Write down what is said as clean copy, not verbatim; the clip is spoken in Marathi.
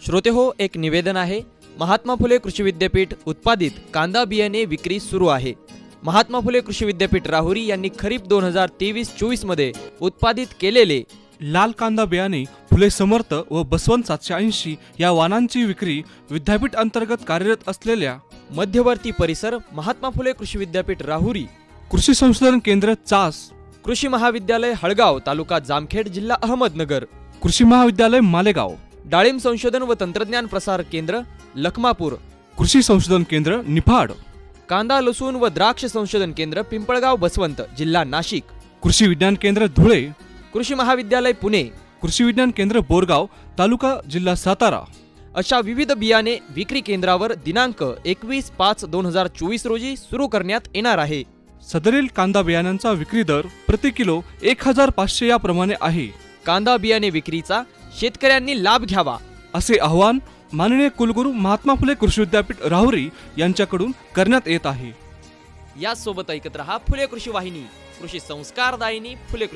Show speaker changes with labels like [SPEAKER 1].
[SPEAKER 1] श्रोते हो, एक निवेदन आहे। महात्मा फुले कृषी विद्यापीठ उत्पादित कांदा बियाणे विक्री सुरू आहे। महात्मा फुले कृषी विद्यापीठ राहुरी यांनी खरीप 2023-24 मध्ये उत्पादित केलेले
[SPEAKER 2] लाल कांदा बियाणे फुले समर्थ व बसवंत 780 या वाणांची विक्री विद्यापीठ अंतर्गत कार्यरत असलेल्या
[SPEAKER 1] मध्यवर्ती परिसर महात्मा फुले कृषी विद्यापीठ राहुरी,
[SPEAKER 2] कृषी संशोधन केंद्र चास,
[SPEAKER 1] कृषी महाविद्यालय हळगाव तालुका जामखेड जिल्हा अहमदनगर,
[SPEAKER 2] कृषी महाविद्यालय मालेगाव,
[SPEAKER 1] डाळिंब संशोधन व तंत्रज्ञान प्रसार केंद्र लखमापूर,
[SPEAKER 2] कृषी संशोधन केंद्र निफाड,
[SPEAKER 1] कांदा लसूण व द्राक्ष संशोधन केंद्र पिंपळगाव बसवंत जिल्हा नाशिक,
[SPEAKER 2] कृषी विज्ञान केंद्र धुळे,
[SPEAKER 1] कृषी महाविद्यालय पुणे,
[SPEAKER 2] कृषी विज्ञान केंद्र बोरगाव तालुका जिल्हा सातारा
[SPEAKER 1] अशा विविध बियाणे विक्री केंद्रावर दिनांक 21/5/2024 रोजी सुरू करण्यात येणार आहे।
[SPEAKER 2] सदरील कांदा बियाण्यांचा विक्री दर प्रति किलो 1500 या प्रमाणे आहे।
[SPEAKER 1] कांदा बियाणे विक्रीचा शेतकऱ्यांनी लाभ घ्यावा
[SPEAKER 2] असे आवाहन माननीय कुलगुरू महात्मा फुले कृषी विद्यापीठ राहुरी यांच्याकडून करण्यात येत आहे।
[SPEAKER 1] यासोबत ऐकत रहा फुले कृषी वाहिनी, कृषी संस्कारदायिनी फुले कृषी